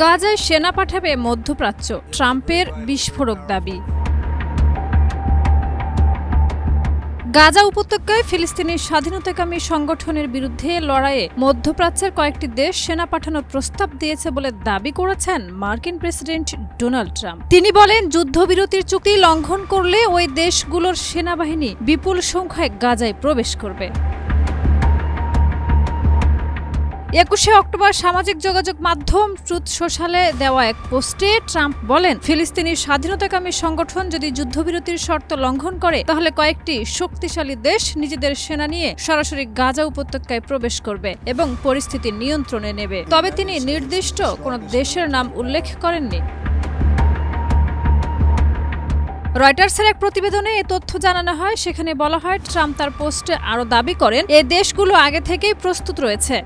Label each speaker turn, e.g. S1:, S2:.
S1: গাজায় সেনা পাঠাবে মধ্যপ্রাচ্য, ট্রাম্পের বিস্ফোরক দাবি। গাজা উপত্যকায় ফিলিস্তিনি স্বাধীনতাকামী সংগঠনের বিরুদ্ধে লড়াইয়ে মধ্যপ্রাচ্যের কয়েকটি দেশ সেনা পাঠানোর প্রস্তাব দিয়েছে বলে দাবি করেছেন মার্কিন প্রেসিডেন্ট ডোনাল্ড ট্রাম্প। তিনি বলেন, যুদ্ধবিরতির চুক্তি লঙ্ঘন করলে ওই দেশগুলোর সেনাবাহিনী বিপুল সংখ্যায় গাজায় প্রবেশ করবে। 21 অক্টোবর সামাজিক যোগাযোগ মাধ্যম ট্রুথ সোশ্যালে দেওয়া এক পোস্টে ট্রাম্প বলেন, ফিলিস্তিনি স্বাধীনতাকামী সংগঠন যদি যুদ্ধবিরতির শর্ত লঙ্ঘন করে তাহলে কয়েকটি শক্তিশালী দেশ নিজেদের সেনা নিয়ে সরাসরি গাজা উপত্যকায় প্রবেশ করবে এবং পরিস্থিতি নিয়ন্ত্রণে নেবে। তবে তিনি নির্দিষ্ট কোনো দেশের নাম উল্লেখ করেননি। রয়টার্সের এক প্রতিবেদনে এই তথ্য জানানো হয়। সেখানে বলা হয়, ট্রাম্প তার পোস্টে আরও দাবি করেন, এই দেশগুলো আগে থেকেই প্রস্তুত রয়েছে